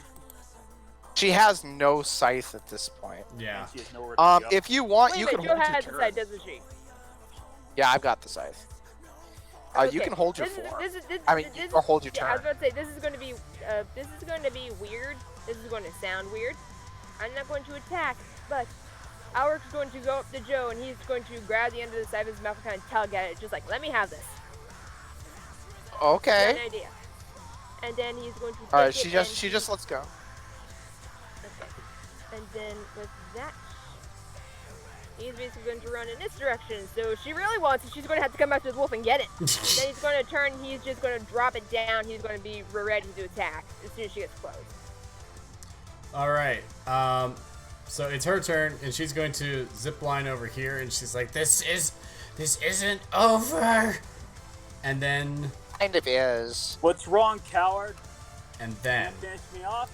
She has no scythe at this point.
Yeah.
And she has nowhere to go.
If you want,
Wait
you
a
can
minute,
hold
Joe
your
has the
turn.
side, doesn't she?
Yeah, I've got the scythe. You can hold your
this is-
4.
this is- this-
I mean,
this-
or hold your
Yeah, I was
turn.
about to say this is going to be weird. This is going to sound weird. I'm not going to attack, but Alric's going to go up to Joe and he's going to grab the end of the side of his mouth and kind of tug at it, just like, let me have this. Got
Okay.
an idea. And then he's going to.
All right.
take
She
it
just
and
lets go.
Okay. And then with that, he's basically going to run in this direction. So if she really wants it, she's going to have to come back to the wolf and get it. Then he's going to turn. He's just going to drop it down. He's going to be ready to attack as soon as she gets close.
All right. So it's her turn, and she's going to zip line over here, and she's like, "This isn't over." And then,
Kind of is.
What's wrong, coward?
and then,
Finish me off?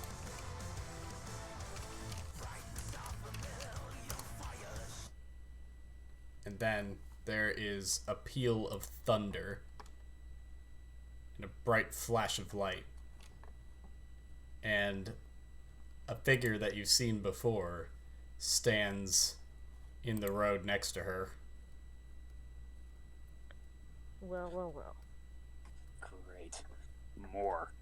and then there is a peal of thunder and a bright flash of light, and a figure that you've seen before stands in the road next to her.
Well, well, well.
Great. More.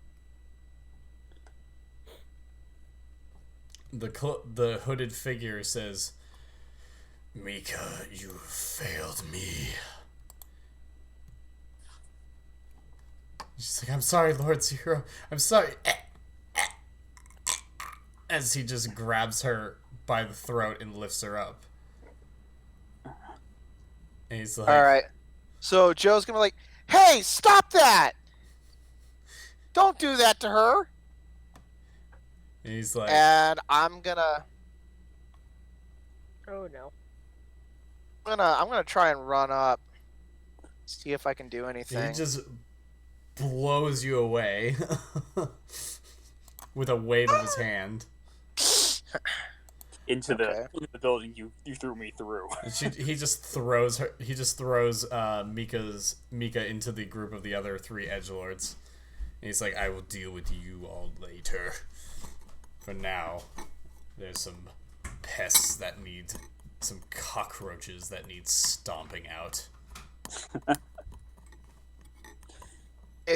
The hooded figure says, "Mika, you failed me." She's like, "I'm sorry, Lord Zero. I'm sorry." As he just grabs her by the throat and lifts her up. And he's like,
All right. So Joe's gonna be like, "Hey, stop that! Don't do that to her!"
and he's like,
And I'm gonna
Oh no.
try and run up, see if I can do anything.
he just blows you away with a wave of his hand.
Into
Okay.
the building you threw me through.
And he just throws her. He just throws Mika into the group of the other 3 edgelords. And he's like, "I will deal with you all later. For now, there's some pests that need some cockroaches that need stomping out."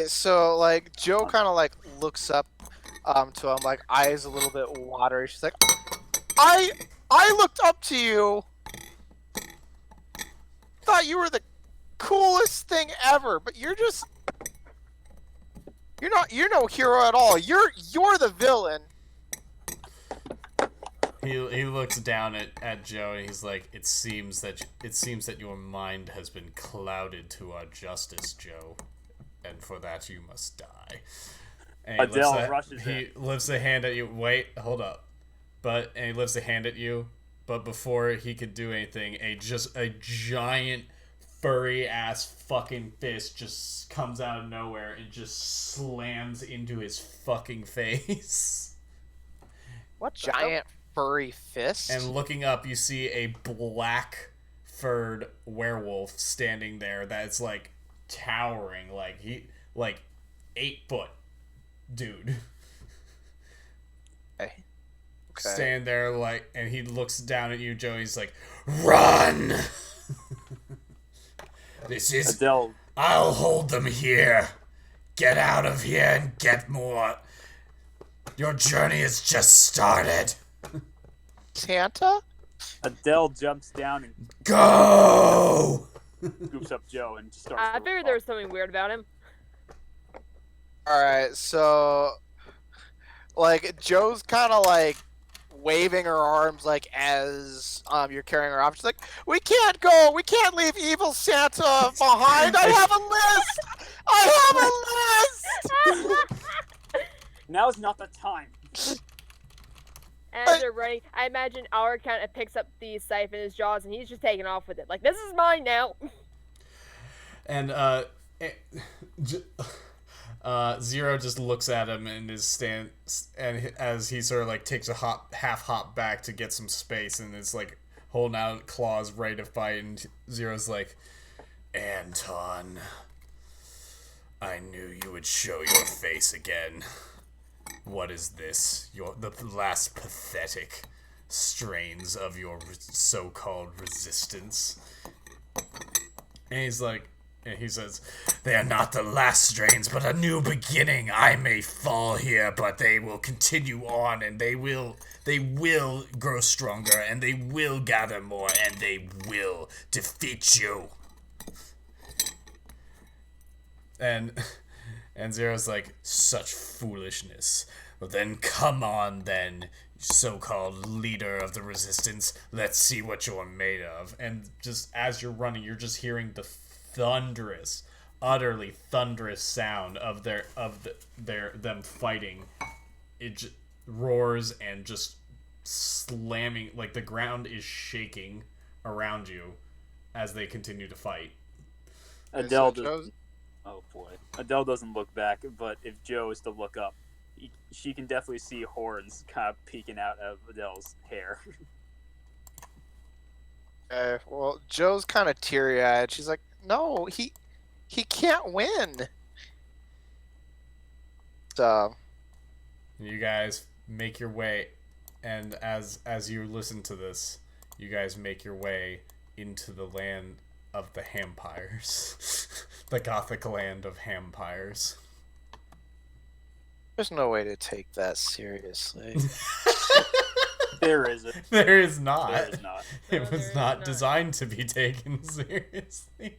So like Joe kind of like looks up to him, like eyes a little bit watery. She's like, I looked up to you. Thought you were the coolest thing ever, but you're no hero at all. You're the villain."
He looks down at Joe and he's like, it seems that your mind has been clouded to our justice, Joe, and for that you must die." And
Adele rushes
he lifts a hand at you. Wait, hold up. And he lifts a hand at you, but before he could do anything, a giant furry ass fucking fist just comes out of nowhere and just slams into his fucking face.
What the
Giant furry fist.
And looking up, you see a black furred werewolf standing there that's like towering, like 8 foot dude.
Okay.
Stand there like, and he looks down at you, Joe. He's like, "Run!" This is.
Adele.
I'll hold them here. Get out of here and get more. Your journey has just started.
Santa?
Adele jumps down and
Go!
scoops up Joe and just starts.
I figured there was something weird about him.
Alright, so like Joe's kinda like waving her arms like as you're carrying her off. She's like, "We can't go, we can't leave evil Santa behind. I have a list!
Now's not the time.
As they're running, I imagine Alric kind of picks up the scythe in his jaws and he's just taking off with it. Like, this is mine now.
And Zero just looks at him and and as he sort of like takes a half hop back to get some space, and is like holding out claws ready to fight, and Zero's like, Anton, I knew you would show your face again. What is this? The last pathetic strains of your so-called resistance. And he says, they are not the last strains, but a new beginning. I may fall here, but they will continue on, and they will grow stronger, and they will gather more, and they will defeat you. And Zero's like, such foolishness. Well then, come on then, so-called leader of the resistance. Let's see what you're made of. And just as you're running, you're just hearing the thunderous, utterly thunderous sound of them fighting. It roars and just slamming, like the ground is shaking around you as they continue to fight.
Adele doesn't. Oh boy, Adele doesn't look back, but if Joe is to look up, she can definitely see horns kind of peeking out of Adele's hair.
Well, Joe's kind of teary-eyed. She's like, "No, he can't win." So,
you guys make your way, and as you listen to this, you guys make your way into the land of the Hampires, the Gothic land of Hampires.
there's no way to take that seriously.
There isn't.
There is not.
There is not.
It was not designed to be taken seriously.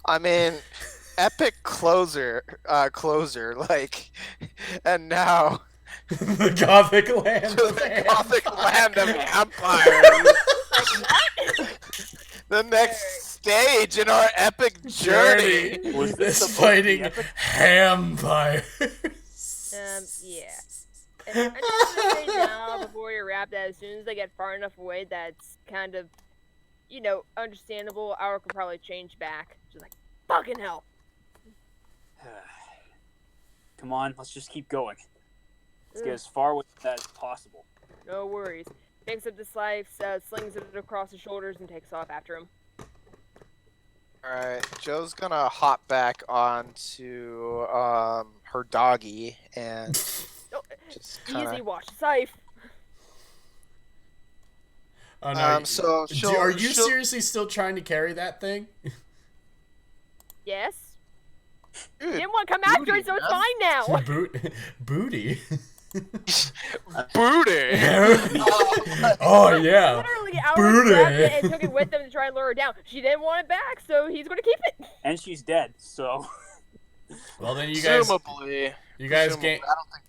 I mean, epic closer, like, and now
The Gothic land
to
of
the Gothic land of Empire. The next stage in our epic journey.
Was this
is
supposed to be
fighting
epic?
Hampires.
Yeah. And I'm just gonna say now, before we wrap, that as soon as they get far enough away, that's kind of, understandable. Our could probably change back. Just like, fucking hell.
Come on, let's just keep going. Let's get as far with that as possible.
No worries. Picks up the slice, slings it across his shoulders, and takes off after him.
Alright, Joe's gonna hop back onto her doggy and just kinda...
Easy, watch the scythe.
Oh, no,
so
are you seriously still trying to carry that thing?
Yes.
Dude,
Didn't want to come after it, so it's fine now.
Booty.
Booty.
Oh yeah.
Literally, our
Booty.
grabbed it and took it with them to try and lure her down. She didn't want it back, so he's gonna keep it.
And she's dead, so.
Well then you guys
Presumably.
gain.
I don't think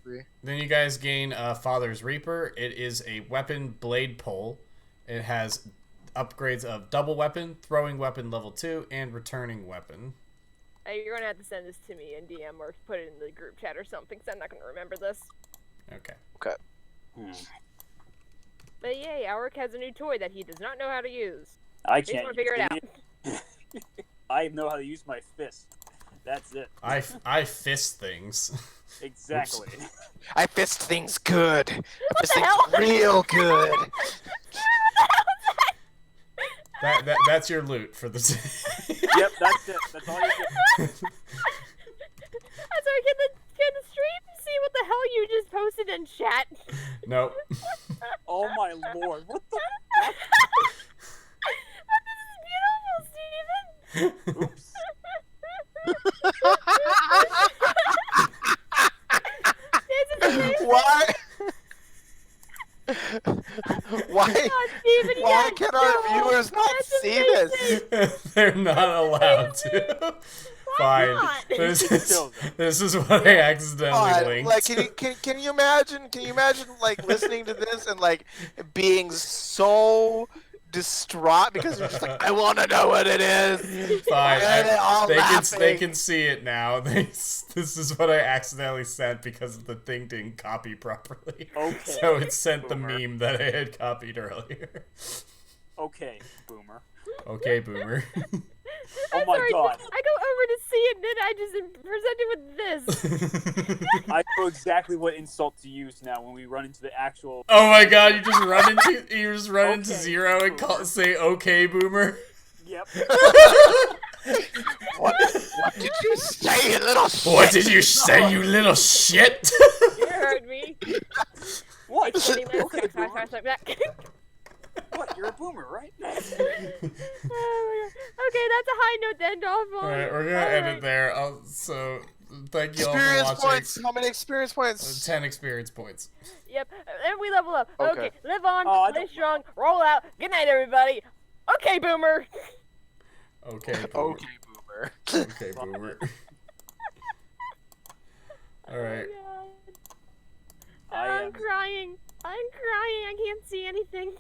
we...
Then you guys gain Father's Reaper. It is a weapon blade pole. It has upgrades of double weapon, throwing weapon level 2, and returning weapon.
You're gonna have to send this to me in DM or put it in the group chat or something, because I'm not gonna remember this.
Okay.
But yay, Auric has a new toy that he does not know how to use.
I
Just
can't
want to figure it out.
I know how to use my fist. That's it.
I fist things.
Exactly.
I fist things good. Fist
the
things
hell?
real good.
That's your loot for the day.
Yep, that's it. That's all you get.
Sorry, can the stream see what the hell you just posted in chat?
Nope.
Oh my lord, what the
This is beautiful, Steven!
Oops.
This is amazing!
Why? Why?
Oh, Steven, you
Why
gotta
can
go.
our viewers not
That's
see
amazing.
this?
They're not allowed to. Fine.
not?
This is what I accidentally
God,
linked.
like, can you imagine? Can you imagine like listening to this and like being so distraught because you're just like, I want to know what it is.
Fine.
And they're all
They
laughing.
can see it now. This is what I accidentally sent because the thing didn't copy properly.
Okay.
So it sent the
Boomer.
meme that I had copied earlier.
Okay, boomer.
Okay, boomer.
Oh
I'm
my
sorry,
God.
I go over to see it, and then I just am presented with this.
I know exactly what insult to use now when we run into the actual.
Oh my god, you just run into
Okay,
Zero and say okay boomer.
Yep.
What did you say, you little shit?
What did you say, you little shit?
You heard me.
What?
Hitting my
Okay,
smash,
boomer.
smash, smash, smash.
What? You're a boomer, right?
Oh my God. Okay, that's a high note to end off on.
Alright, we're gonna end it there. So, thank you all for
Experience
watching.
points. How many experience points?
10 experience points.
Yep, and we level up.
Okay.
Okay, live on,
Oh, I
play
don't-
strong, roll out. Good night, everybody. Okay, boomer.
Okay, boomer.
Okay, boomer.
Okay, boomer. Alright.
Oh my God.
I
I'm
am-
crying. I can't see anything.